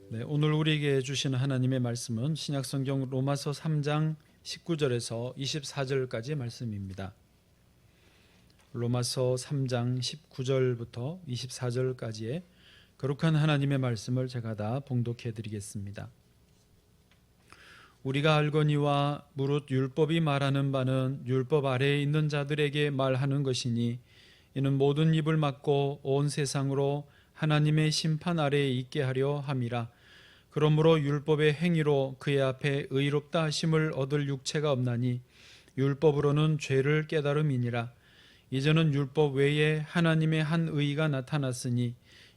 네, 오늘 우리에게 주시는 하나님의 말씀은 신약성경 로마서 3장 19절에서 24절까지의 말씀입니다. 로마서 3장 19절부터 24절까지의 거룩한 하나님의 말씀을 제가 다 봉독해 드리겠습니다. 우리가 알거니와 무릇 율법이 말하는 바는 율법 아래에 있는 자들에게 말하는 것이니 이는 모든 입을 막고 온 세상으로 하나님의 심판 아래에 있게 하려 함이라. 그러므로 율법의 행위로 그의 앞에 의롭다 하심을 얻을 육체가 없나니 율법으로는 죄를 깨달음이니라. 이제는 율법 외에 하나님의 한 의가 나타났으니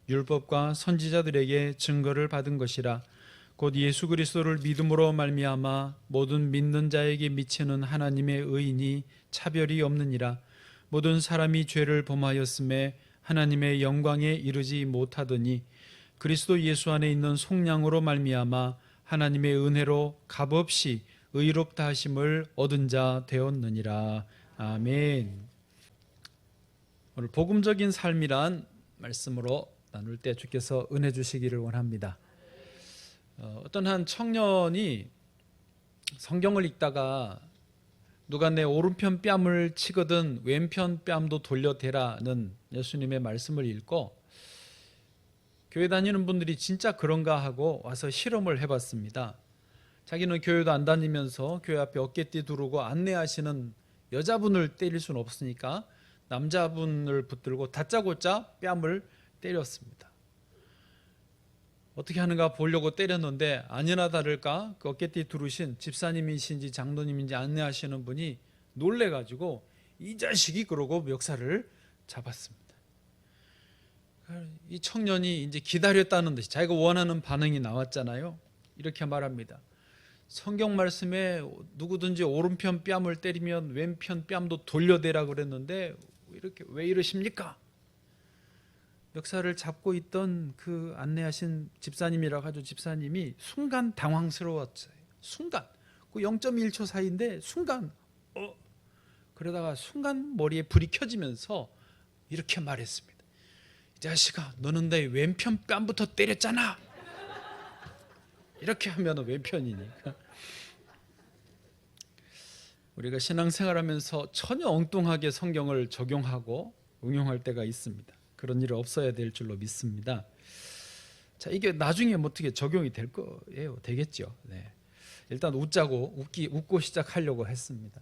율법과 선지자들에게 증거를 받은 것이라. 곧 예수 그리스도를 믿음으로 말미암아 모든 믿는 자에게 미치는 하나님의 의인이 차별이 없느니라. 모든 사람이 죄를 범하였음에 하나님의 영광에 이르지 못하더니 그리스도 예수 안에 있는 속량으로 말미암아 하나님의 은혜로 값없이 의롭다 하심을 얻은 자 되었느니라. 아멘. 오늘 복음적인 삶이란 말씀으로 나눌 때 주께서 은혜 주시기를 원합니다. 어떤 한 청년이 성경을 읽다가 누가 내 오른편 뺨을 치거든 왼편 뺨도 돌려대라는 예수님의 말씀을 읽고 교회 다니는 분들이 진짜 그런가 하고 와서 실험을 해봤습니다. 자기는 교회도 안 다니면서 교회 앞에 어깨띠 두르고 안내하시는 여자분을 때릴 수는 없으니까 남자분을 붙들고 다짜고짜 뺨을 때렸습니다. 어떻게 하는가 보려고 때렸는데 아니나 다를까 그 어깨띠 두르신 집사님이신지 장로님인지 안내하시는 분이 놀래가지고 이 자식이 그러고 멱살을 잡았습니다. 이 청년이 이제 기다렸다는 듯이 자기가 원하는 반응이 나왔잖아요. 이렇게 말합니다. 성경 말씀에 누구든지 오른편 뺨을 때리면 왼편 뺨도 돌려대라 그랬는데 이렇게 왜 이러십니까? 멱살을 잡고 있던 그 안내하신 집사님이라고 하죠. 집사님이 순간 당황스러웠어요. 순간 그 0.1초 사이인데 순간 그러다가 순간 머리에 불이 켜지면서 이렇게 말했습니다. 이 자식아, 너는 내 왼편 뺨부터 때렸잖아. 이렇게 하면 왼편이니까. 우리가 신앙생활하면서 전혀 엉뚱하게 성경을 적용하고 응용할 때가 있습니다. 그런 일이 없어야 될 줄로 믿습니다. 자, 이게 나중에 어떻게 적용이 될 거예요? 되겠죠. 네. 일단 웃고 시작하려고 했습니다.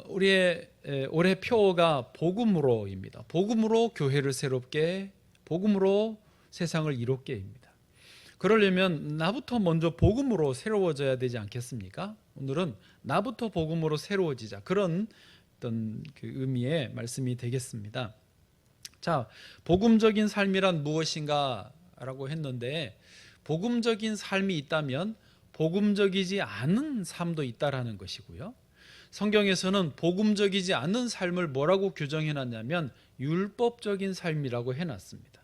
우리의 올해 표어가 복음으로입니다. 복음으로 교회를 새롭게, 복음으로 세상을 이롭게입니다. 그러려면 나부터 먼저 복음으로 새로워져야 되지 않겠습니까? 오늘은 나부터 복음으로 새로워지자, 그런 어떤 그 의미의 말씀이 되겠습니다. 자, 복음적인 삶이란 무엇인가라고 했는데, 복음적인 삶이 있다면 복음적이지 않은 삶도 있다라는 것이고요. 성경에서는 복음적이지 않은 삶을 뭐라고 규정해놨냐면 율법적인 삶이라고 해놨습니다.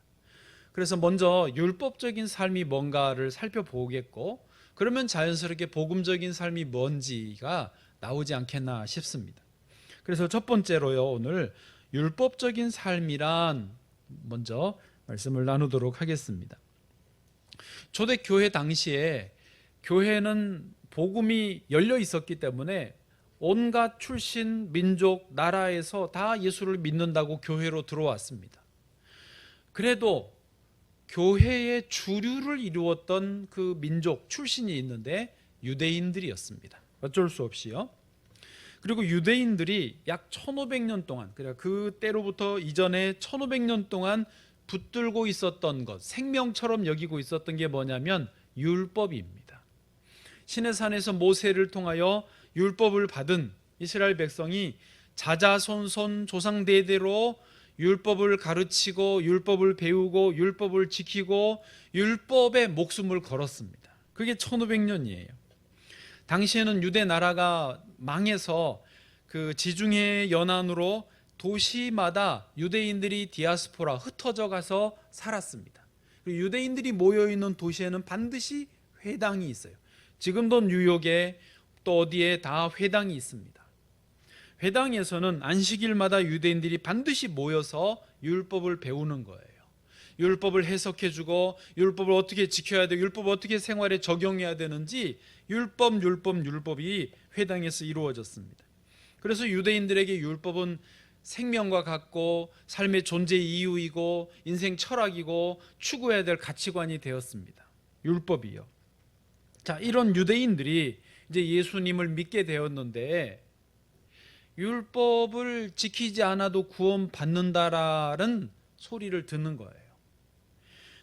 그래서 먼저 율법적인 삶이 뭔가를 살펴보겠고, 그러면 자연스럽게 복음적인 삶이 뭔지가 나오지 않겠나 싶습니다. 그래서 첫 번째로요, 오늘 율법적인 삶이란 먼저 말씀을 나누도록 하겠습니다. 초대교회 당시에 교회는 복음이 열려 있었기 때문에 온갖 출신, 민족, 나라에서 다 예수를 믿는다고 교회로 들어왔습니다. 그래도 교회의 주류를 이루었던 그 민족 출신이 있는데 유대인들이었습니다. 어쩔 수 없이요. 그리고 유대인들이 약 1500년 동안, 그러니까 그때로부터 이전에 1500년 동안 붙들고 있었던 것, 생명처럼 여기고 있었던 게 뭐냐면 율법입니다. 시내산에서 모세를 통하여 율법을 받은 이스라엘 백성이 자자손손 조상 대대로 율법을 가르치고 율법을 배우고 율법을 지키고 율법에 목숨을 걸었습니다. 그게 1500년이에요. 당시에는 유대 나라가 망해서 그 지중해 연안으로 도시마다 유대인들이 디아스포라 흩어져 가서 살았습니다. 그리고 유대인들이 모여있는 도시에는 반드시 회당이 있어요. 지금도 뉴욕에 또 어디에 다 회당이 있습니다. 회당에서는 안식일마다 유대인들이 반드시 모여서 율법을 배우는 거예요. 율법을 해석해주고 율법을 어떻게 지켜야 되고 율법을 어떻게 생활에 적용해야 되는지 율법이 회당에서 이루어졌습니다. 그래서 유대인들에게 율법은 생명과 같고 삶의 존재 이유이고 인생 철학이고 추구해야 될 가치관이 되었습니다. 율법이요. 자, 이런 유대인들이 이제 예수님을 믿게 되었는데 율법을 지키지 않아도 구원받는다라는 소리를 듣는 거예요.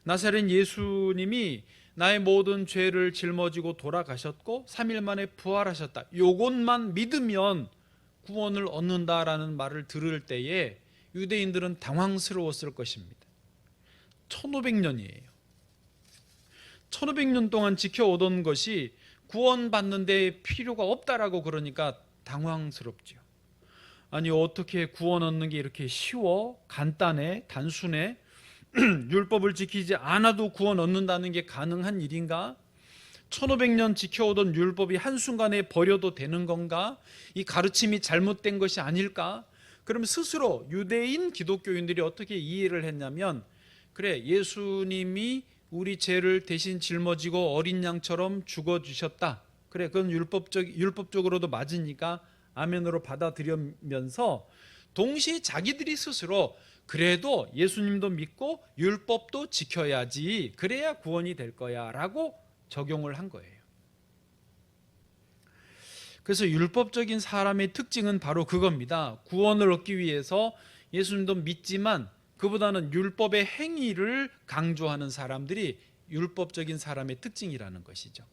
나사렛 예수님이 나의 모든 죄를 짊어지고 돌아가셨고 3일 만에 부활하셨다. 요것만 믿으면 구원을 얻는다라는 말을 들을 때에 유대인들은 당황스러웠을 것입니다. 1500년이에요. 1500년 동안 지켜오던 것이 구원받는 데 필요가 없다라고 그러니까 당황스럽죠. 아니, 어떻게 구원 얻는 게 이렇게 쉬워? 간단해? 단순해? 율법을 지키지 않아도 구원 얻는다는 게 가능한 일인가? 1500년 지켜오던 율법이 한순간에 버려도 되는 건가? 이 가르침이 잘못된 것이 아닐까? 그럼 스스로 유대인 기독교인들이 어떻게 이해를 했냐면, 그래, 예수님이 우리 죄를 대신 짊어지고 어린 양처럼 죽어주셨다. 그래, 그건 율법적으로도 맞으니까 아멘으로 받아들이면서 동시에 자기들이 스스로 그래도 예수님도 믿고 율법도 지켜야지, 그래야 구원이 될 거야 라고 적용을 한 거예요. 그래서 율법적인 사람의 특징은 바로 그겁니다. 구원을 얻기 위해서 예수님도 믿지만 그보다는 율법의 행위를 강조하는 사람들이 율법적인 사람의 특징이라는 것이죠.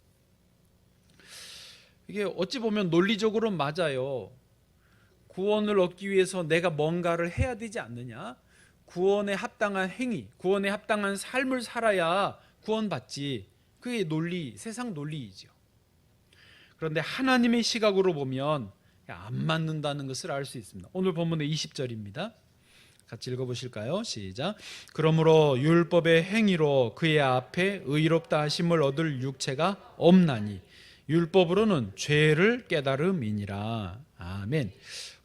이게 어찌 보면 논리적으로 맞아요. 구원을 얻기 위해서 내가 뭔가를 해야 되지 않느냐? 구원에 합당한 행위, 구원에 합당한 삶을 살아야 구원받지. 그게 논리, 세상 논리이죠. 그런데 하나님의 시각으로 보면 안 맞는다는 것을 알 수 있습니다. 오늘 본문의 20절입니다. 같이 읽어보실까요? 시작. 그러므로 율법의 행위로 그의 앞에 의롭다 하심을 얻을 육체가 없나니 율법으로는 죄를 깨달음이니라. 아멘.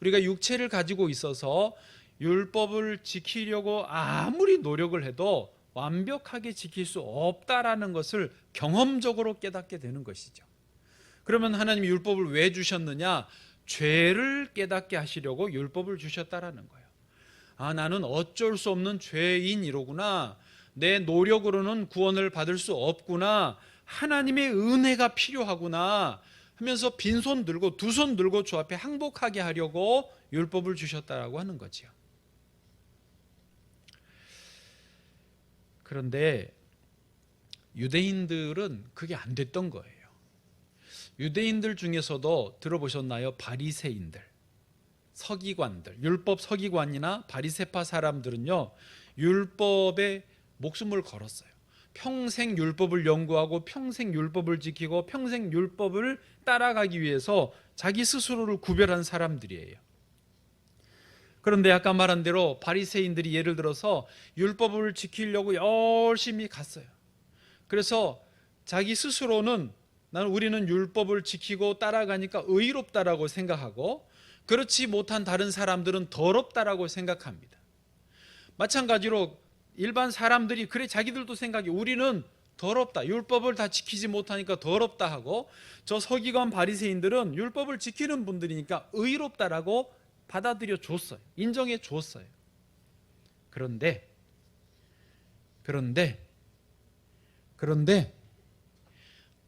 우리가 육체를 가지고 있어서 율법을 지키려고 아무리 노력을 해도 완벽하게 지킬 수 없다라는 것을 경험적으로 깨닫게 되는 것이죠. 그러면 하나님이 율법을 왜 주셨느냐? 죄를 깨닫게 하시려고 율법을 주셨다라는 거예요. 아, 나는 어쩔 수 없는 죄인이로구나. 내 노력으로는 구원을 받을 수 없구나. 하나님의 은혜가 필요하구나 하면서 빈손 들고 두 손 들고 주 앞에 항복하게 하려고 율법을 주셨다라고 하는 거지요. 그런데 유대인들은 그게 안 됐던 거예요. 유대인들 중에서도 들어보셨나요? 바리새인들, 서기관들, 율법 서기관이나 바리새파 사람들은요, 율법에 목숨을 걸었어요. 평생 율법을 연구하고 평생 율법을 지키고 평생 율법을 따라가기 위해서 자기 스스로를 구별한 사람들이에요. 그런데 아까 말한 대로 바리새인들이 예를 들어서 율법을 지키려고 열심히 갔어요. 그래서 자기 스스로는 우리는 율법을 지키고 따라가니까 의롭다라고 생각하고 그렇지 못한 다른 사람들은 더럽다라고 생각합니다. 마찬가지로 일반 사람들이 그래 자기들도 생각해 우리는 더럽다. 율법을 다 지키지 못하니까 더럽다 하고 저 서기관 바리새인들은 율법을 지키는 분들이니까 의롭다라고 받아들여 줬어요. 인정해 줬어요. 그런데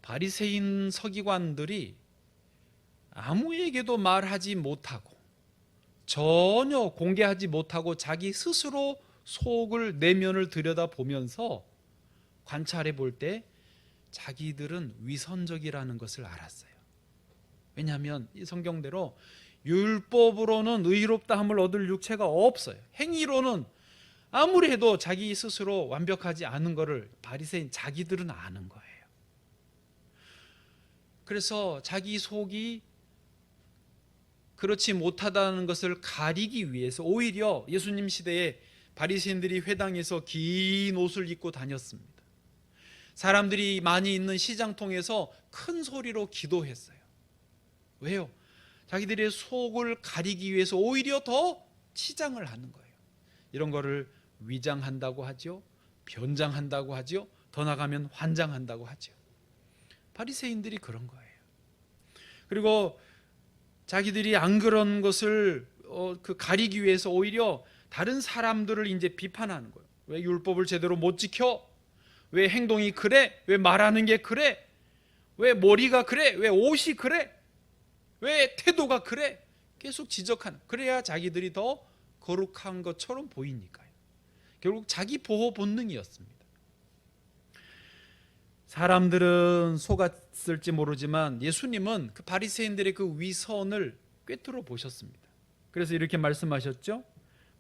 바리새인 서기관들이 아무에게도 말하지 못하고 전혀 공개하지 못하고 자기 스스로 속을 내면을 들여다보면서 관찰해 볼 때 자기들은 위선적이라는 것을 알았어요. 왜냐하면 이 성경대로 율법으로는 의롭다함을 얻을 육체가 없어요. 행위로는 아무리 해도 자기 스스로 완벽하지 않은 것을 바리새인 자기들은 아는 거예요. 그래서 자기 속이 그렇지 못하다는 것을 가리기 위해서 오히려 예수님 시대에 바리새인들이 회당에서 긴 옷을 입고 다녔습니다. 사람들이 많이 있는 시장통에서 큰 소리로 기도했어요. 왜요? 자기들의 속을 가리기 위해서 오히려 더 치장을 하는 거예요. 이런 거를 위장한다고 하죠. 변장한다고 하지요. 더 나가면 환장한다고 하죠. 바리새인들이 그런 거예요. 그리고 자기들이 안 그런 것을 가리기 위해서 오히려 다른 사람들을 이제 비판하는 거예요. 왜 율법을 제대로 못 지켜? 왜 행동이 그래? 왜 말하는 게 그래? 왜 머리가 그래? 왜 옷이 그래? 왜 태도가 그래? 계속 지적하는. 그래야 자기들이 더 거룩한 것처럼 보이니까요. 결국 자기 보호 본능이었습니다. 사람들은 속았을지 모르지만 예수님은 그 바리새인들의 그 위선을 꿰뚫어 보셨습니다. 그래서 이렇게 말씀하셨죠.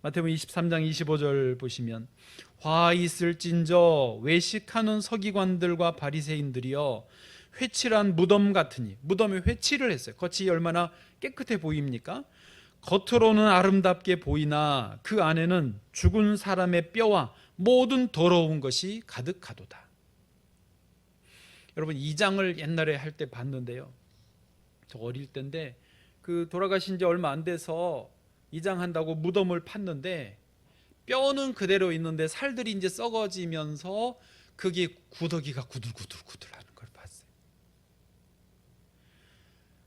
마태복음 23장 25절 보시면 화 있을진저 외식하는 서기관들과 바리새인들이여 회칠한 무덤 같으니, 무덤에 회칠을 했어요. 겉이 얼마나 깨끗해 보입니까? 겉으로는 아름답게 보이나 그 안에는 죽은 사람의 뼈와 모든 더러운 것이 가득하도다. 여러분, 이 장을 옛날에 할 때 봤는데요. 저 어릴 때인데 그 돌아가신 지 얼마 안 돼서 이 장 한다고 무덤을 팠는데 뼈는 그대로 있는데 살들이 이제 썩어지면서 그게 구더기가 구들구들구들하는 걸 봤어요.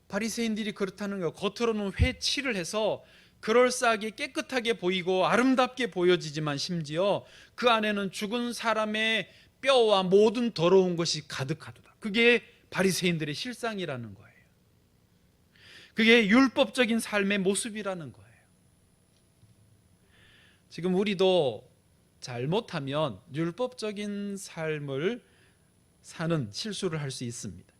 바리새인들이 그렇다는 거예요. 겉으로는 회칠을 해서 그럴싸하게 깨끗하게 보이고 아름답게 보여지지만 심지어 그 안에는 죽은 사람의 뼈와 모든 더러운 것이 가득하도다. 그게 바리새인들의 실상이라는 거예요. 그게 율법적인 삶의 모습이라는 거예요. 지금 우리도 잘못하면 율법적인 삶을 사는 실수를 할 수 있습니다.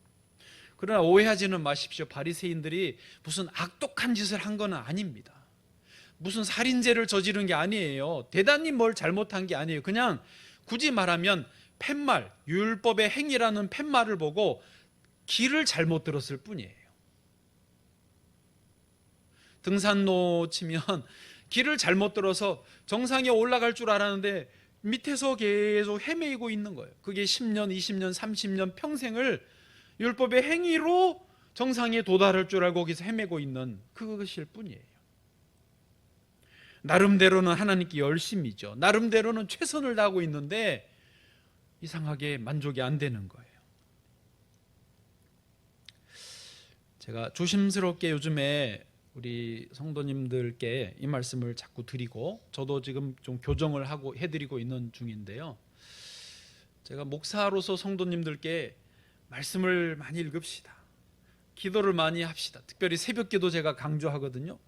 그러나 오해하지는 마십시오. 바리새인들이 무슨 악독한 짓을 한 건 아닙니다. 무슨 살인죄를 저지른 게 아니에요. 대단히 뭘 잘못한 게 아니에요. 그냥 굳이 말하면 팻말, 율법의 행위라는 팻말을 보고 길을 잘못 들었을 뿐이에요. 등산로 치면 길을 잘못 들어서 정상에 올라갈 줄 알았는데 밑에서 계속 헤매고 있는 거예요. 그게 10년, 20년, 30년 평생을 율법의 행위로 정상에 도달할 줄 알고 거기서 헤매고 있는 그것일 뿐이에요. 나름대로는 하나님께 열심이죠. 나름대로는 최선을 다하고 있는데 이상하게 만족이 안 되는 거예요. 제가 조심스럽게 요즘에 우리 성도님들께 이 말씀을 자꾸 드리고 저도 지금 좀 교정을 하고 해드리고 있는 중인데요. 제가 목사로서 성도님들께 말씀을 많이 읽읍시다. 기도를 많이 합시다. 특별히 새벽기도 제가 강조하거든요.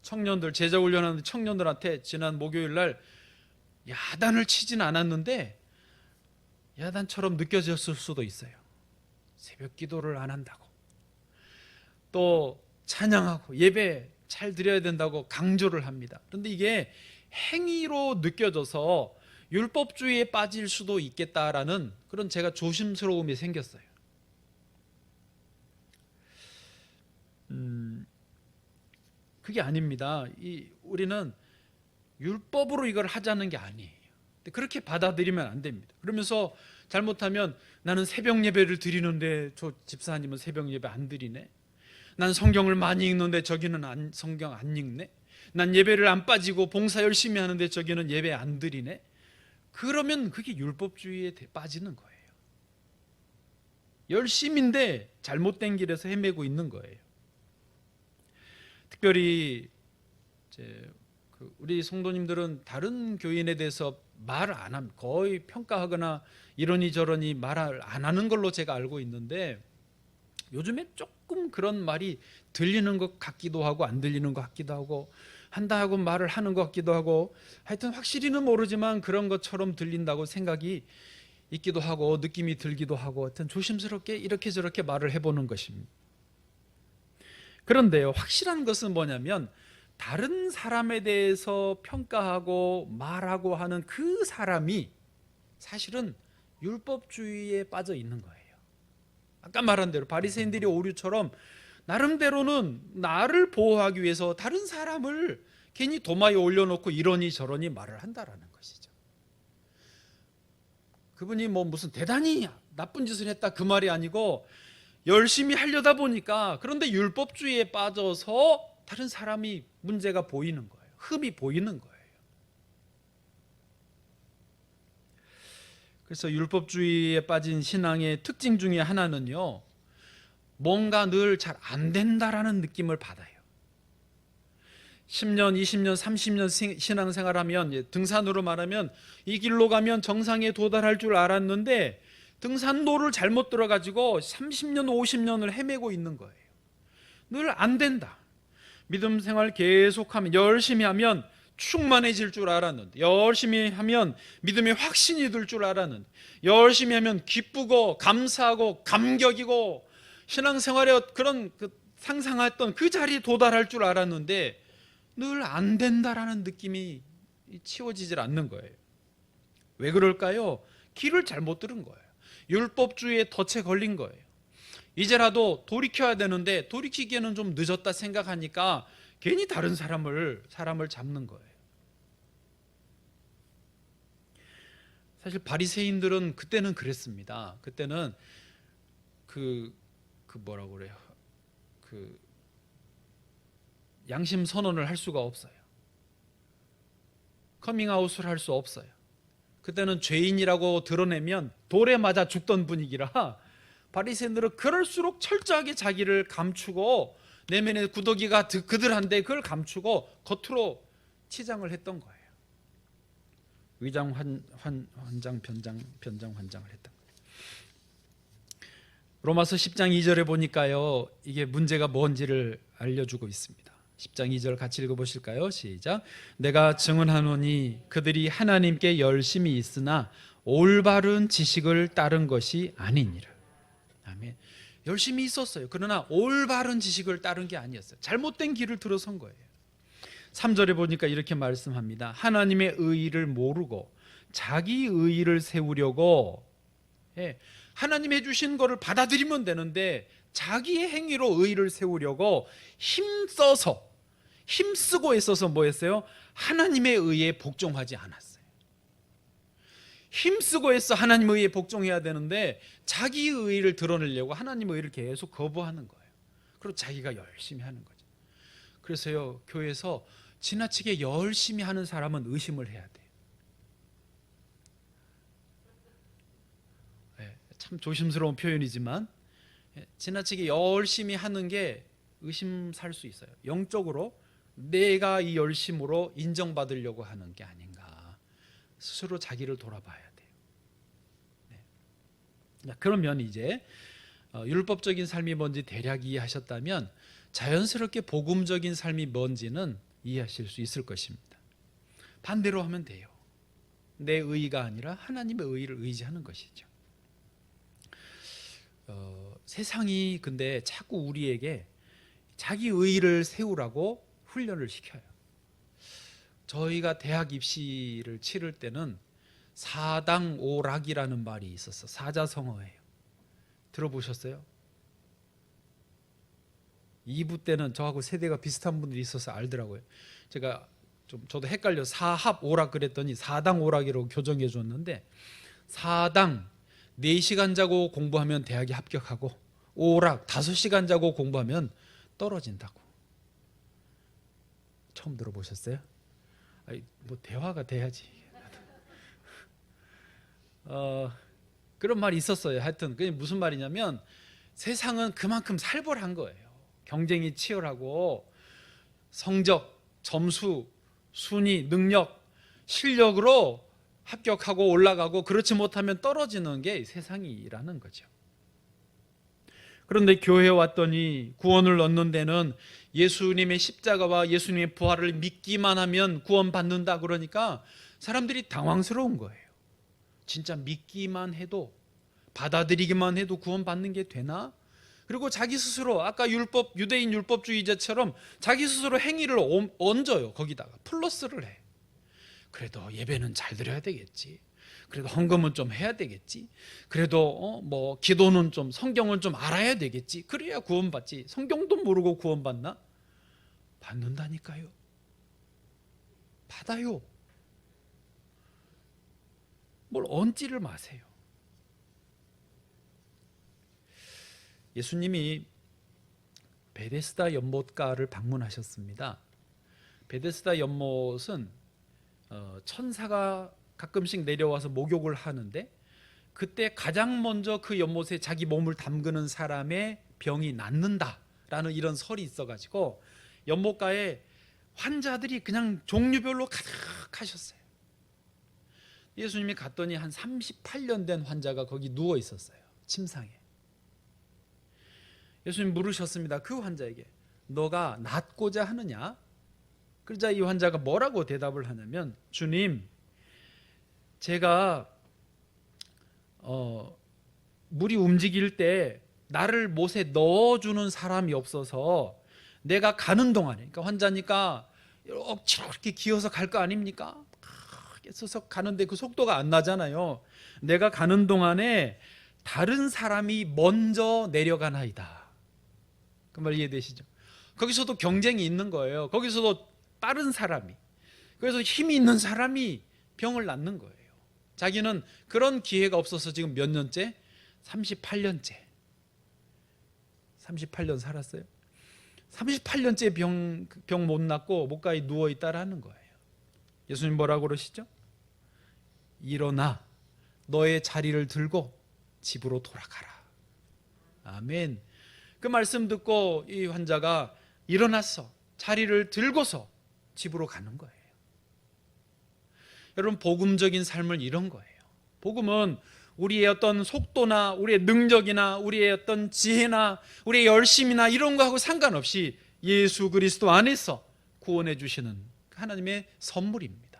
청년들, 제자훈련하는 청년들한테 지난 목요일 날 야단을 치진 않았는데 야단처럼 느껴졌을 수도 있어요. 새벽 기도를 안 한다고, 또 찬양하고 예배 잘 드려야 된다고 강조를 합니다. 그런데 이게 행위로 느껴져서 율법주의에 빠질 수도 있겠다라는 그런 제가 조심스러움이 생겼어요. 그게 아닙니다. 우리는 율법으로 이걸 하자는 게 아니에요. 그렇게 받아들이면 안 됩니다. 그러면서 잘못하면 나는 새벽 예배를 드리는데 저 집사님은 새벽 예배 안 드리네. 난 성경을 많이 읽는데 저기는 성경 안 읽네. 난 예배를 안 빠지고 봉사 열심히 하는데 저기는 예배 안 드리네. 그러면 그게 율법주의에 빠지는 거예요. 열심인데 잘못된 길에서 헤매고 있는 거예요. 특별히 우리 성도님들은 다른 교인에 대해서 말을 안 합니다. 거의 평가하거나 이러니 저러니 말을 안 하는 걸로 제가 알고 있는데 요즘에 조금 그런 말이 들리는 것 같기도 하고 안 들리는 것 같기도 하고 한다 하고 말을 하는 것 같기도 하고 하여튼 확실히는 모르지만 그런 것처럼 들린다고 생각이 있기도 하고 느낌이 들기도 하고 하여튼 조심스럽게 이렇게 저렇게 말을 해보는 것입니다. 그런데요, 확실한 것은 뭐냐면 다른 사람에 대해서 평가하고 말하고 하는 그 사람이 사실은 율법주의에 빠져 있는 거예요. 아까 말한 대로 바리새인들이 오류처럼 나름대로는 나를 보호하기 위해서 다른 사람을 괜히 도마에 올려놓고 이러니 저러니 말을 한다라는 것이죠. 그분이 무슨 대단히 나쁜 짓을 했다 그 말이 아니고 열심히 하려다 보니까 그런데 율법주의에 빠져서 다른 사람이 문제가 보이는 거예요. 흠이 보이는 거예요. 그래서 율법주의에 빠진 신앙의 특징 중에 하나는요, 뭔가 늘 잘 안 된다라는 느낌을 받아요. 10년, 20년, 30년 신앙생활하면, 등산으로 말하면 이 길로 가면 정상에 도달할 줄 알았는데 등산로를 잘못 들어가지고 30년, 50년을 헤매고 있는 거예요. 늘 안 된다. 믿음 생활 계속하면, 열심히 하면 충만해질 줄 알았는데, 열심히 하면 믿음의 확신이 들 줄 알았는데, 열심히 하면 기쁘고 감사하고 감격이고 신앙생활의 그런 상상했던 그 자리에 도달할 줄 알았는데 늘 안 된다라는 느낌이 치워지질 않는 거예요. 왜 그럴까요? 길을 잘못 들은 거예요. 율법주의에 덫에 걸린 거예요. 이제라도 돌이켜야 되는데 돌이키기에는 좀 늦었다 생각하니까 괜히 다른 사람을 잡는 거예요. 사실 바리새인들은 그때는 그랬습니다. 그때는 뭐라고 그래요? 양심 선언을 할 수가 없어요. 커밍아웃을 할 수 없어요. 그때는 죄인이라고 드러내면 돌에 맞아 죽던 분위기라 바리새인들은 그럴수록 철저하게 자기를 감추고 내면의 구더기가 그들한데 그걸 감추고 겉으로 치장을 했던 거예요. 위장 환장 변장 환장을 했던 거예요. 로마서 10장 2절에 보니까요, 이게 문제가 뭔지를 알려주고 있습니다. 10장 2절 같이 읽어보실까요? 시작. 내가 증언하노니 그들이 하나님께 열심히 있으나 올바른 지식을 따른 것이 아니니라. 아멘. 열심히 있었어요. 그러나 올바른 지식을 따른 게 아니었어요. 잘못된 길을 들어선 거예요. 3절에 보니까 이렇게 말씀합니다. 하나님의 의의를 모르고 자기 의의를 세우려고, 하나님 해주신 거를 받아들이면 되는데 자기의 행위로 의의를 세우려고 힘쓰고 있어서 뭐 했어요? 하나님의 의의에 복종하지 않았어요. 힘쓰고 해서 하나님의 의의에 복종해야 되는데 자기 의의를 드러내려고 하나님의 의의를 계속 거부하는 거예요. 그리고 자기가 열심히 하는 거죠. 그래서요, 교회에서 지나치게 열심히 하는 사람은 의심을 해야 돼요. 참 조심스러운 표현이지만 지나치게 열심히 하는 게 의심 살 수 있어요. 영적으로 내가 이 열심으로 인정받으려고 하는 게 아닌가, 스스로 자기를 돌아봐야 돼요. 그러면 이제 율법적인 삶이 뭔지 대략 이해하셨다면 자연스럽게 복음적인 삶이 뭔지는 이해하실 수 있을 것입니다. 반대로 하면 돼요. 내 의의가 아니라 하나님의 의의를 의지하는 것이죠. 세상이 근데 자꾸 우리에게 자기 의의를 세우라고 훈련을 시켜요. 저희가 대학 입시를 치를 때는 사당오락이라는 말이 있었어. 사자성어예요. 들어보셨어요? 2부 때는 저하고 세대가 비슷한 분들이 있어서 알더라고요. 제가 저도 헷갈려 사합 오락 그랬더니 사당 오락이라고 교정해 줬는데, 사당 4시간 자고 공부하면 대학에 합격하고, 오락 5시간 자고 공부하면 떨어진다고. 처음 들어보셨어요? 뭐 대화가 돼야지. 그런 말이 있었어요. 하여튼 그게 무슨 말이냐면 세상은 그만큼 살벌한 거예요. 경쟁이 치열하고 성적, 점수, 순위, 능력, 실력으로 합격하고 올라가고 그렇지 못하면 떨어지는 게 세상이라는 거죠. 그런데 교회에 왔더니 구원을 얻는 데는 예수님의 십자가와 예수님의 부활을 믿기만 하면 구원받는다 그러니까 사람들이 당황스러운 거예요. 진짜 믿기만 해도, 받아들이기만 해도 구원받는 게 되나? 그리고 자기 스스로 아까 유대인 율법주의자처럼 자기 스스로 행위를 얹어요. 거기다가 플러스를 해. 그래도 예배는 잘 드려야 되겠지. 그래도 헌금은 좀 해야 되겠지. 그래도 뭐 기도는 좀, 성경은 좀 알아야 되겠지. 그래야 구원받지. 성경도 모르고 구원받나? 받는다니까요. 받아요. 뭘 얹지를 마세요. 예수님이 베데스다 연못가를 방문하셨습니다. 베데스다 연못은 천사가 가끔씩 내려와서 목욕을 하는데 그때 가장 먼저 그 연못에 자기 몸을 담그는 사람의 병이 낫는다라는 이런 설이 있어가지고 연못가에 환자들이 그냥 종류별로 가득하셨어요. 예수님이 갔더니 한 38년 된 환자가 거기 누워 있었어요. 침상에. 예수님 물으셨습니다. 그 환자에게 너가 낫고자 하느냐? 그러자 이 환자가 뭐라고 대답을 하냐면, 주님, 제가 물이 움직일 때 나를 못에 넣어주는 사람이 없어서 내가 가는 동안에, 그러니까 환자니까 억지로 이렇게 기어서 갈 거 아닙니까? 써서 가는데 그 속도가 안 나잖아요. 내가 가는 동안에 다른 사람이 먼저 내려가나이다. 그 말 이해되시죠? 거기서도 경쟁이 있는 거예요. 거기서도 빠른 사람이, 그래서 힘이 있는 사람이 병을 낫는 거예요. 자기는 그런 기회가 없어서 지금 몇 년째? 38년째. 38년 살았어요. 38년째 병 못 낫고 목가에 누워있다라는 거예요. 예수님 뭐라고 그러시죠? 일어나 너의 자리를 들고 집으로 돌아가라. 아멘. 그 말씀 듣고 이 환자가 일어나서 자리를 들고서 집으로 가는 거예요. 여러분, 복음적인 삶은 이런 거예요. 복음은 우리의 어떤 속도나 우리의 능력이나 우리의 어떤 지혜나 우리의 열심이나 이런 거하고 상관없이 예수 그리스도 안에서 구원해 주시는 하나님의 선물입니다.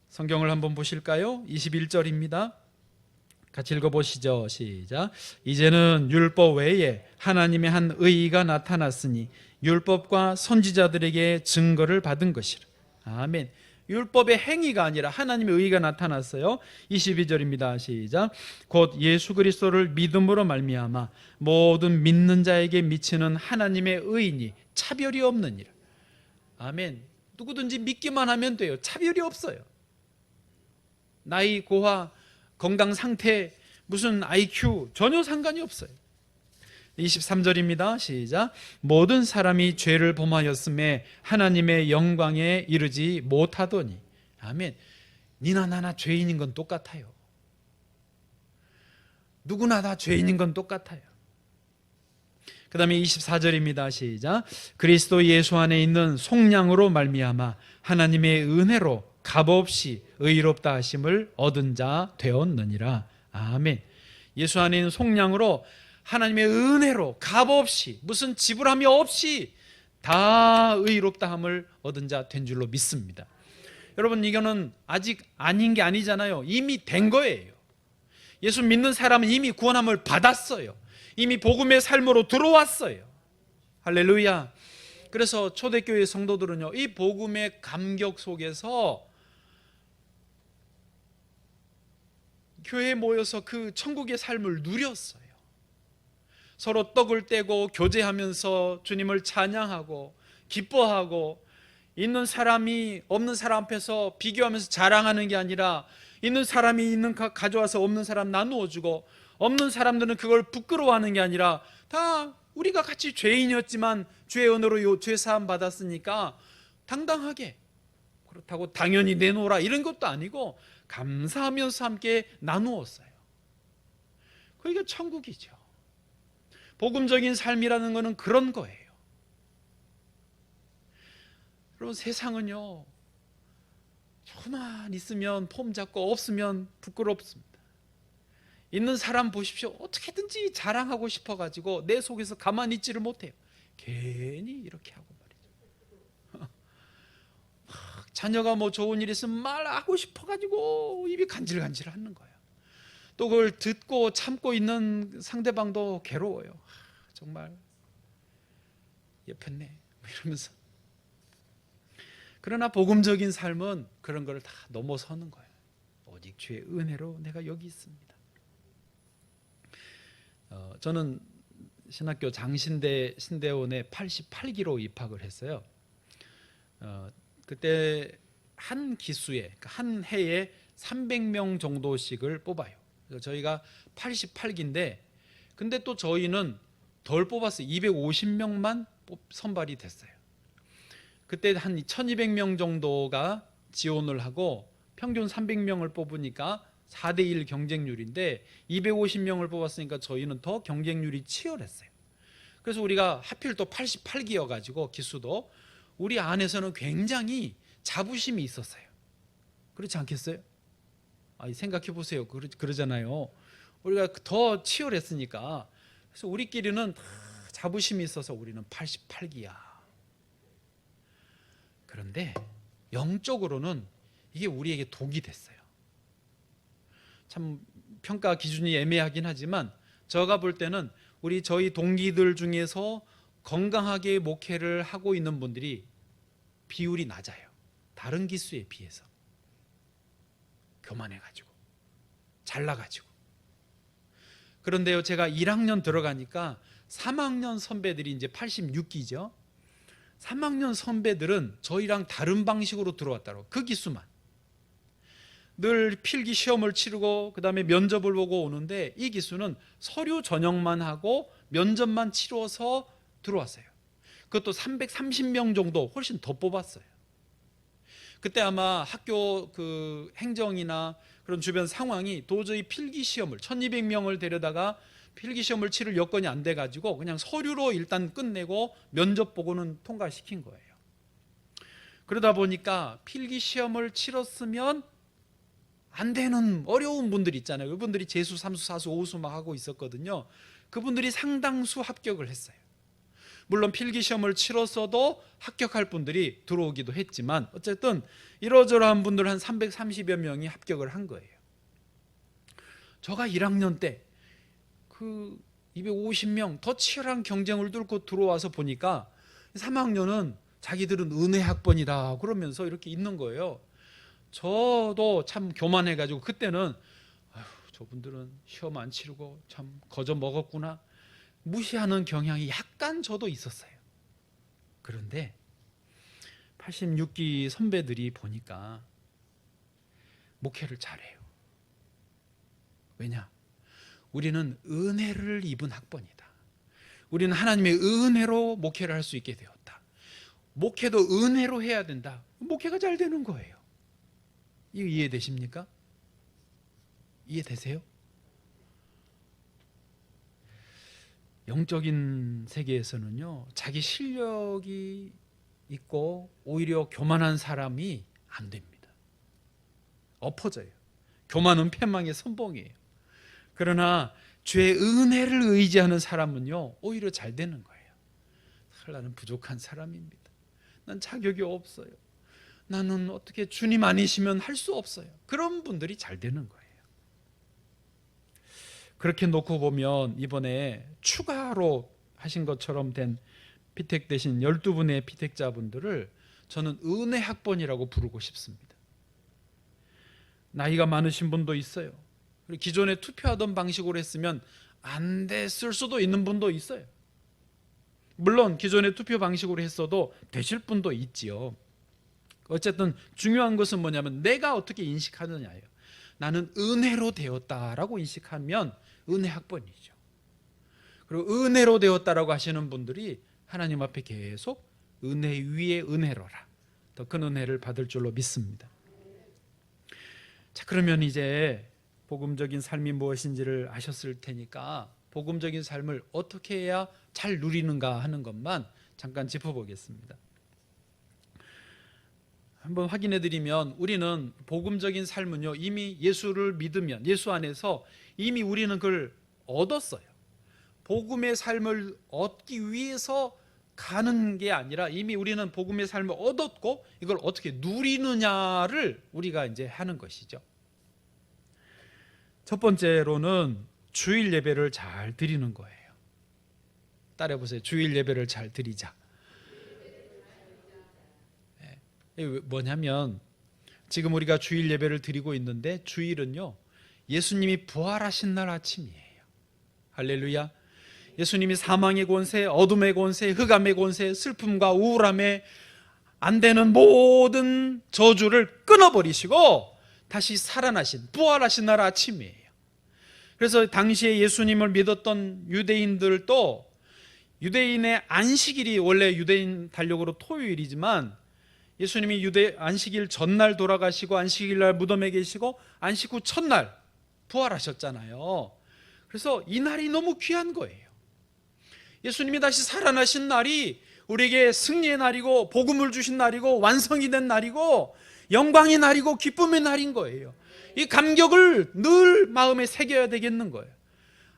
성경을 한번 보실까요? 21절입니다. 같이 읽어보시죠. 시작. 이제는 율법 외에 하나님의 한 의의가 나타났으니 율법과 선지자들에게 증거를 받은 것이라. 아멘. 율법의 행위가 아니라 하나님의 의의가 나타났어요. 22절입니다. 시작. 곧 예수 그리스도를 믿음으로 말미암아 모든 믿는 자에게 미치는 하나님의 의인이 차별이 없느니라. 아멘. 누구든지 믿기만 하면 돼요. 차별이 없어요. 나이, 고화, 건강 상태, 무슨 IQ 전혀 상관이 없어요. 23절입니다. 시작. 모든 사람이 죄를 범하였음에 하나님의 영광에 이르지 못하더니. 아멘. 니나 나나 죄인인 건 똑같아요. 누구나 다 죄인인 건 똑같아요. 그 다음에 24절입니다. 시작. 그리스도 예수 안에 있는 속량으로 말미암아 하나님의 은혜로 값없이 의롭다 하심을 얻은 자 되었느니라. 아멘. 예수 안에 있는 속량으로 하나님의 은혜로 값없이, 무슨 지불함이 없이 다 의롭다함을 얻은 자 된 줄로 믿습니다. 여러분, 이거는 아직 아닌 게 아니잖아요. 이미 된 거예요. 예수 믿는 사람은 이미 구원함을 받았어요. 이미 복음의 삶으로 들어왔어요. 할렐루야. 그래서 초대교회 성도들은요, 이 복음의 감격 속에서 교회에 모여서 그 천국의 삶을 누렸어요. 서로 떡을 떼고 교제하면서 주님을 찬양하고 기뻐하고, 있는 사람이 없는 사람 앞에서 비교하면서 자랑하는 게 아니라 있는 사람이 있는 가져와서 없는 사람 나누어주고, 없는 사람들은 그걸 부끄러워하는 게 아니라 다 우리가 같이 죄인이었지만 죄의 은혜로 죄 사함 받았으니까 당당하게, 그렇다고 당연히 내놓으라 이런 것도 아니고 감사하면서 함께 나누었어요. 그게 천국이죠. 복음적인 삶이라는 것은 그런 거예요. 여러분, 세상은요, 조금만 있으면 폼 잡고 없으면 부끄럽습니다. 있는 사람 보십시오. 어떻게든지 자랑하고 싶어가지고 내 속에서 가만히 있지를 못해요. 괜히 이렇게 하고 말이죠. 자녀가 뭐 좋은 일 있으면 말하고 싶어가지고 입이 간질간질 하는 거예요. 또 그걸 듣고 참고 있는 상대방도 괴로워요. 정말 예뻤네 이러면서. 그러나 복음적인 삶은 그런 걸 다 넘어서는 거예요. 오직 주의 은혜로 내가 여기 있습니다. 저는 신학교 장신대 신대원에 88기로 입학을 했어요. 그때 한 기수에, 한 해에 300명 정도씩을 뽑아요. 그래서 저희가 88기인데, 근데 또 저희는 덜 뽑았어요. 250명만 선발이 됐어요. 그때 한 1200명 정도가 지원을 하고 평균 300명을 뽑으니까 4대1 경쟁률인데 250명을 뽑았으니까 저희는 더 경쟁률이 치열했어요. 그래서 우리가 하필 또 88기여가지고 기수도 우리 안에서는 굉장히 자부심이 있었어요. 그렇지 않겠어요? 생각해 보세요. 그러잖아요. 우리가 더 치열했으니까. 그래서 우리끼리는 다 자부심이 있어서 우리는 88기야. 그런데 영적으로는 이게 우리에게 독이 됐어요. 참 평가 기준이 애매하긴 하지만 제가 볼 때는 저희 동기들 중에서 건강하게 목회를 하고 있는 분들이 비율이 낮아요. 다른 기수에 비해서. 교만해가지고 잘나가지고. 그런데요, 제가 1학년 들어가니까 3학년 선배들이 이제 86기죠. 3학년 선배들은 저희랑 다른 방식으로 들어왔다고. 그 기수만 늘 필기 시험을 치르고 그 다음에 면접을 보고 오는데, 이 기수는 서류 전형만 하고 면접만 치러서 들어왔어요. 그것도 330명 정도, 훨씬 더 뽑았어요. 그때 아마 학교 그 행정이나 그런 주변 상황이 도저히 필기 시험을 1200명을 데려다가 필기 시험을 치를 여건이 안 돼가지고 그냥 서류로 일단 끝내고 면접 보고는 통과시킨 거예요. 그러다 보니까 필기 시험을 치렀으면 안 되는 어려운 분들 있잖아요. 그분들이 재수, 삼수, 사수, 오수 막 하고 있었거든요. 그분들이 상당수 합격을 했어요. 물론 필기시험을 치렀어도 합격할 분들이 들어오기도 했지만 어쨌든 이러저러한 분들 한 330여 명이 합격을 한 거예요. 제가 1학년 때 그 250명 더 치열한 경쟁을 뚫고 들어와서 보니까 3학년은 자기들은 은혜 학번이다 그러면서 이렇게 있는 거예요. 저도 참 교만해가지고 그때는 저분들은 시험 안 치르고 참 거저 먹었구나 무시하는 경향이 약간 저도 있었어요. 그런데 86기 선배들이 보니까 목회를 잘해요. 왜냐? 우리는 은혜를 입은 학번이다. 우리는 하나님의 은혜로 목회를 할 수 있게 되었다. 목회도 은혜로 해야 된다. 목회가 잘 되는 거예요. 이거 이해되십니까? 이해되세요? 영적인 세계에서는요, 자기 실력이 있고 오히려 교만한 사람이 안 됩니다. 엎어져요. 교만은 패망의 선봉이에요. 그러나 주의 은혜를 의지하는 사람은요, 오히려 잘 되는 거예요. 나는 부족한 사람입니다. 난 자격이 없어요. 나는 어떻게 주님 아니시면 할 수 없어요. 그런 분들이 잘 되는 거예요. 그렇게 놓고 보면 이번에 추가로 하신 것처럼 된 피택되신 12분의 피택자분들을 저는 은혜 학번이라고 부르고 싶습니다. 나이가 많으신 분도 있어요. 그리고 기존에 투표하던 방식으로 했으면 안 됐을 수도 있는 분도 있어요. 물론 기존의 투표 방식으로 했어도 되실 분도 있지요. 어쨌든 중요한 것은 뭐냐면 내가 어떻게 인식하느냐예요. 나는 은혜로 되었다라고 인식하면 은혜 학번이죠. 그리고 은혜로 되었다라고 하시는 분들이 하나님 앞에 계속 은혜 위에 은혜로라, 더 큰 은혜를 받을 줄로 믿습니다. 자, 그러면 이제 복음적인 삶이 무엇인지를 아셨을 테니까 복음적인 삶을 어떻게 해야 잘 누리는가 하는 것만 잠깐 짚어보겠습니다. 한번 확인해 드리면 우리는 복음적인 삶은요, 이미 예수를 믿으면 예수 안에서 이미 우리는 그걸 얻었어요. 복음의 삶을 얻기 위해서 가는 게 아니라 이미 우리는 복음의 삶을 얻었고 이걸 어떻게 누리느냐를 우리가 이제 하는 것이죠. 첫 번째로는 주일 예배를 잘 드리는 거예요. 따라해 보세요. 주일 예배를 잘 드리자. 뭐냐면 지금 우리가 주일 예배를 드리고 있는데 주일은요, 예수님이 부활하신 날 아침이에요. 할렐루야. 예수님이 사망의 권세, 어둠의 권세, 흑암의 권세, 슬픔과 우울함에 안 되는 모든 저주를 끊어버리시고 다시 살아나신, 부활하신 날 아침이에요. 그래서 당시에 예수님을 믿었던 유대인들도 유대인의 안식일이 원래 유대인 달력으로 토요일이지만 예수님이 유대 안식일 전날 돌아가시고 안식일 날 무덤에 계시고 안식 후 첫날 부활하셨잖아요. 그래서 이 날이 너무 귀한 거예요. 예수님이 다시 살아나신 날이 우리에게 승리의 날이고 복음을 주신 날이고 완성이 된 날이고 영광의 날이고 기쁨의 날인 거예요. 이 감격을 늘 마음에 새겨야 되겠는 거예요.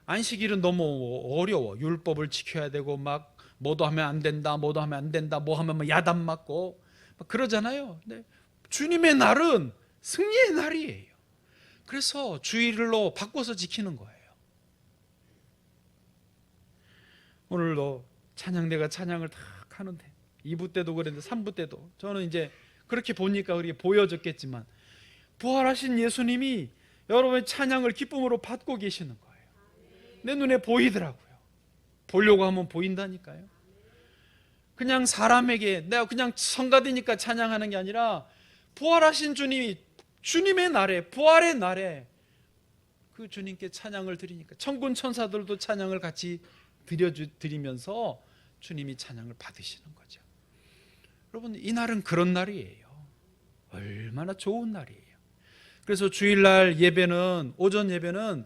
안식일은 너무 어려워. 율법을 지켜야 되고 막 뭐도 하면 안 된다, 뭐도 하면 안 된다, 뭐 하면 야단 맞고 막 그러잖아요. 근데 주님의 날은 승리의 날이에요. 그래서 주일로 바꿔서 지키는 거예요. 오늘도 찬양대가 찬양을 다 하는데 2부 때도 그랬는데 3부 때도 저는 이제 그렇게 보니까 그렇게 보여졌겠지만 부활하신 예수님이 여러분의 찬양을 기쁨으로 받고 계시는 거예요. 내 눈에 보이더라고요. 보려고 하면 보인다니까요. 그냥 사람에게 내가 그냥 성가되니까 찬양하는 게 아니라 부활하신 주님이 주님의 날에 부활의 날에 그 주님께 찬양을 드리니까 천군 천사들도 찬양을 같이 드리면서 주님이 찬양을 받으시는 거죠. 여러분 이 날은 그런 날이에요. 얼마나 좋은 날이에요. 그래서 주일날 예배는 오전 예배는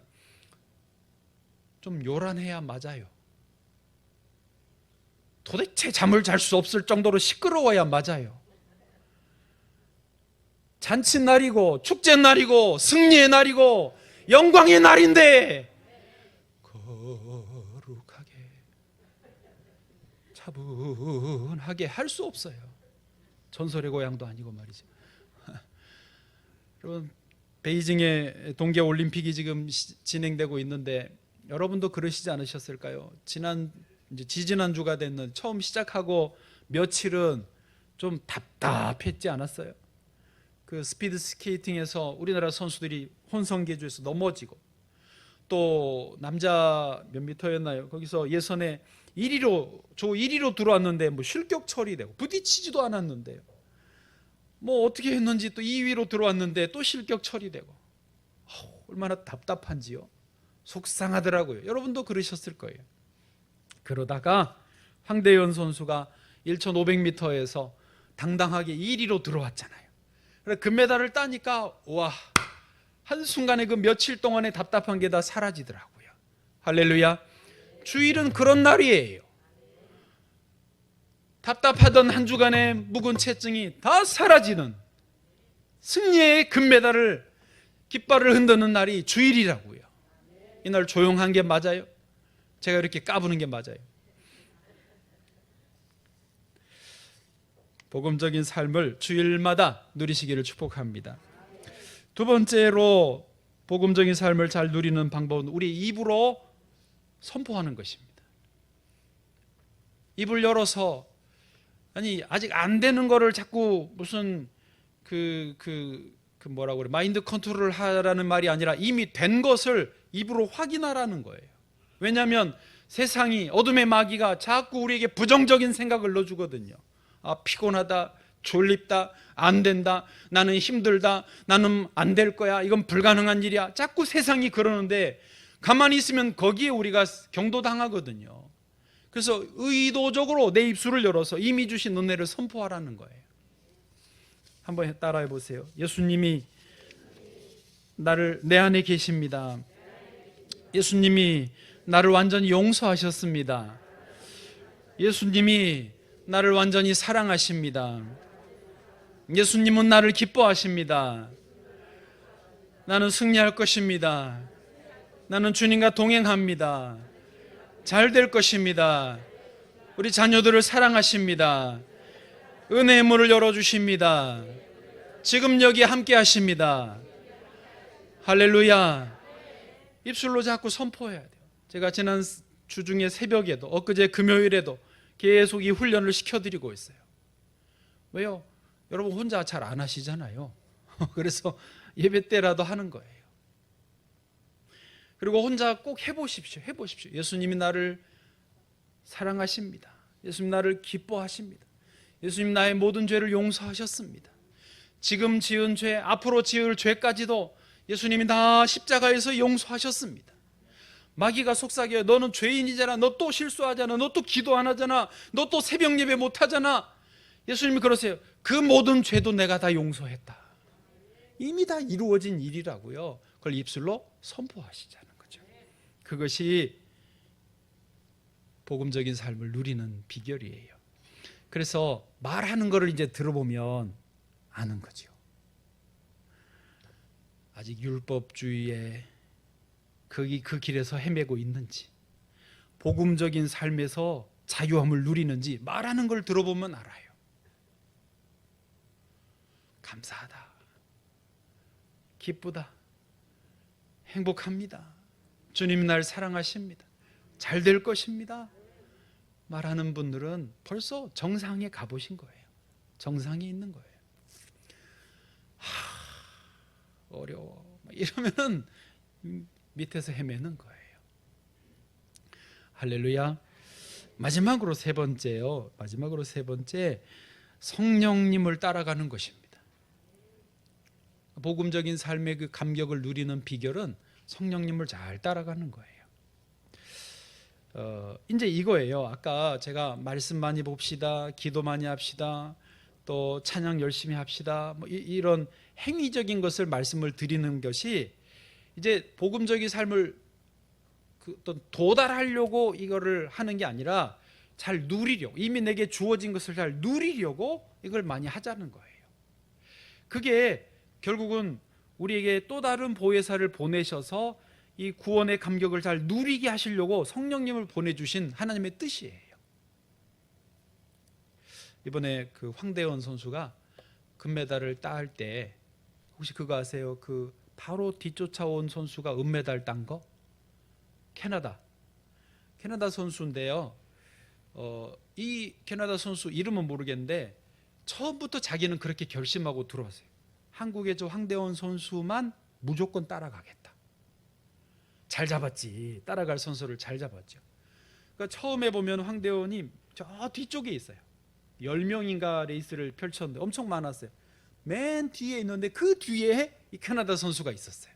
좀 요란해야 맞아요. 도대체 잠을 잘 수 없을 정도로 시끄러워야 맞아요. 잔칫날이고 축제날이고 승리의 날이고 영광의 날인데 거룩하게 차분하게 할 수 없어요. 전설의 고향도 아니고 말이죠. 여러분 베이징의 동계올림픽이 지금 진행되고 있는데 여러분도 그러시지 않으셨을까요? 지지난주가 됐는 처음 시작하고 며칠은 좀 답답했지 않았어요? 그 스피드 스케이팅에서 우리나라 선수들이 혼성계주에서 넘어지고 또 남자 몇 미터였나요? 거기서 예선에 1위로 조 1위로 들어왔는데 뭐 실격 처리되고 부딪히지도 않았는데요. 뭐 어떻게 했는지 또 2위로 들어왔는데 또 실격 처리되고 얼마나 답답한지요. 속상하더라고요. 여러분도 그러셨을 거예요. 그러다가 황대현 선수가 1500m에서 당당하게 1위로 들어왔잖아요. 그래서 금메달을 따니까 와, 한순간에 그 며칠 동안의 답답한 게 다 사라지더라고요. 할렐루야. 주일은 그런 날이에요. 답답하던 한 주간의 묵은 채증이 다 사라지는 승리의 금메달을 깃발을 흔드는 날이 주일이라고요. 이날 조용한 게 맞아요? 제가 이렇게 까부는 게 맞아요? 복음적인 삶을 주일마다 누리시기를 축복합니다. 두 번째로 복음적인 삶을 잘 누리는 방법은 우리 입으로 선포하는 것입니다. 입을 열어서 아직 안 되는 거를 자꾸 무슨 뭐라고 그래 마인드 컨트롤을 하라는 말이 아니라 이미 된 것을 입으로 확인하라는 거예요. 왜냐하면 세상이 어둠의 마귀가 자꾸 우리에게 부정적인 생각을 넣어주거든요. 아, 피곤하다, 졸립다, 안 된다, 나는 힘들다, 나는 안 될 거야, 이건 불가능한 일이야. 자꾸 세상이 그러는데 가만히 있으면 거기에 우리가 경도당하거든요. 그래서 의도적으로 내 입술을 열어서 이미 주신 은혜를 선포하라는 거예요. 한번 따라해 보세요. 예수님이 내 안에 계십니다. 예수님이 나를 완전히 용서하셨습니다. 예수님이 나를 완전히 사랑하십니다. 예수님은 나를 기뻐하십니다. 나는 승리할 것입니다. 나는 주님과 동행합니다. 잘 될 것입니다. 우리 자녀들을 사랑하십니다. 은혜의 문을 열어주십니다. 지금 여기 함께 하십니다. 할렐루야. 입술로 자꾸 선포해야 돼요. 제가 지난 주중에 새벽에도 엊그제 금요일에도 계속 이 훈련을 시켜드리고 있어요. 왜요? 여러분 혼자 잘 안 하시잖아요. 그래서 예배 때라도 하는 거예요. 그리고 혼자 꼭 해보십시오. 예수님이 나를 사랑하십니다. 예수님 나를 기뻐하십니다. 예수님 나의 모든 죄를 용서하셨습니다. 지금 지은 죄, 앞으로 지을 죄까지도 예수님이 다 십자가에서 용서하셨습니다. 마귀가 속삭여요. 너는 죄인이잖아. 너 또 실수하잖아. 너 또 기도 안 하잖아. 너 또 새벽 예배 못 하잖아. 예수님이 그러세요. 그 모든 죄도 내가 다 용서했다. 이미 다 이루어진 일이라고요. 그걸 입술로 선포하시자는 거죠. 그것이 복음적인 삶을 누리는 비결이에요. 그래서 말하는 거를 이제 들어보면 아는 거죠. 아직 율법주의에 그 길에서 헤매고 있는지, 복음적인 삶에서 자유함을 누리는지 말하는 걸 들어보면 알아요. 감사하다, 기쁘다, 행복합니다, 주님 날 사랑하십니다, 잘 될 것입니다 말하는 분들은 벌써 정상에 가보신 거예요. 정상에 있는 거예요. 어려워 이러면 밑에서 헤매는 거예요. 할렐루야. 마지막으로 세 번째요. 마지막으로 세 번째, 성령님을 따라가는 것입니다. 복음적인 삶의 그 감격을 누리는 비결은 성령님을 잘 따라가는 거예요. 이제 이거예요. 아까 제가 말씀 많이 봅시다, 기도 많이 합시다, 또 찬양 열심히 합시다, 뭐 이런 행위적인 것을 말씀을 드리는 것이 이제 복음적인 삶을 또 도달하려고 이거를 하는 게 아니라 잘 누리려고, 이미 내게 주어진 것을 잘 누리려고 이걸 많이 하자는 거예요. 그게 결국은 우리에게 또 다른 보혜사를 보내셔서 이 구원의 감격을 잘 누리게 하시려고 성령님을 보내주신 하나님의 뜻이에요. 이번에 그 황대원 선수가 금메달을 따을 때 혹시 그거 아세요? 그 바로 뒤쫓아온 선수가 은메달 딴 거? 캐나다 선수인데요. 이 캐나다 선수 이름은 모르겠는데 처음부터 자기는 그렇게 결심하고 들어왔어요. 한국의 저 황대원 선수만 무조건 따라가겠다. 잘 잡았지. 따라갈 선수를 잘 잡았죠. 그러니까 처음에 보면 황대원이 저 뒤쪽에 있어요. 10명인가 레이스를 펼쳤는데 엄청 많았어요. 맨 뒤에 있는데 그 뒤에 이 캐나다 선수가 있었어요.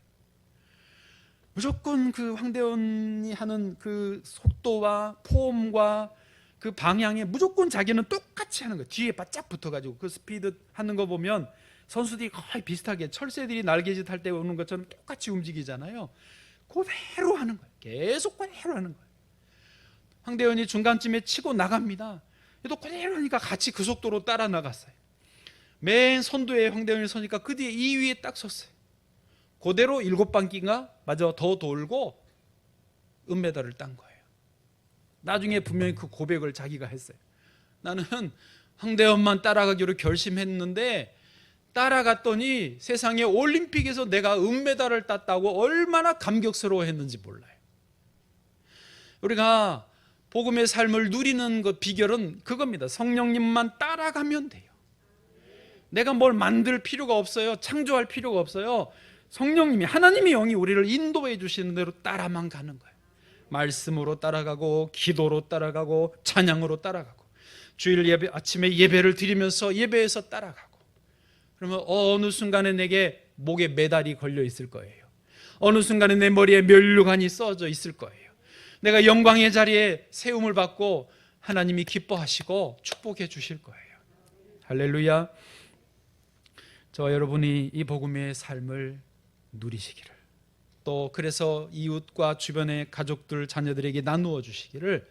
무조건 그 황대원이 하는 그 속도와 폼과 그 방향에 무조건 자기는 똑같이 하는 거예요. 뒤에 바짝 붙어가지고 그 스피드 하는 거 보면 선수들이 거의 비슷하게 철새들이 날개짓 할 때 오는 것처럼 똑같이 움직이잖아요. 그대로 하는 거예요. 계속 그대로 하는 거예요. 황대원이 중간쯤에 치고 나갑니다. 또 그대로 하니까 같이 그 속도로 따라 나갔어요. 맨 선두에 황대원이 서니까 그 뒤에 2위에 딱 섰어요. 그대로 7바퀴가 마저 더 돌고 은메달을 딴 거예요. 나중에 분명히 그 고백을 자기가 했어요. 나는 황대원만 따라가기로 결심했는데 따라갔더니 세상에 올림픽에서 내가 은메달을 땄다고 얼마나 감격스러워했는지 몰라요. 우리가 복음의 삶을 누리는 그 비결은 그겁니다. 성령님만 따라가면 돼요. 내가 뭘 만들 필요가 없어요. 창조할 필요가 없어요. 성령님이, 하나님의 영이 우리를 인도해 주시는 대로 따라만 가는 거예요. 말씀으로 따라가고, 기도로 따라가고, 찬양으로 따라가고, 주일 예배, 아침에 예배를 드리면서 예배에서 따라가고, 그러면 어느 순간에 내게 목에 메달이 걸려 있을 거예요. 어느 순간에 내 머리에 면류관이 써져 있을 거예요. 내가 영광의 자리에 세움을 받고 하나님이 기뻐하시고 축복해 주실 거예요. 할렐루야. 저와 여러분이 이 복음의 삶을 누리시기를, 또 그래서 이웃과 주변의 가족들, 자녀들에게 나누어 주시기를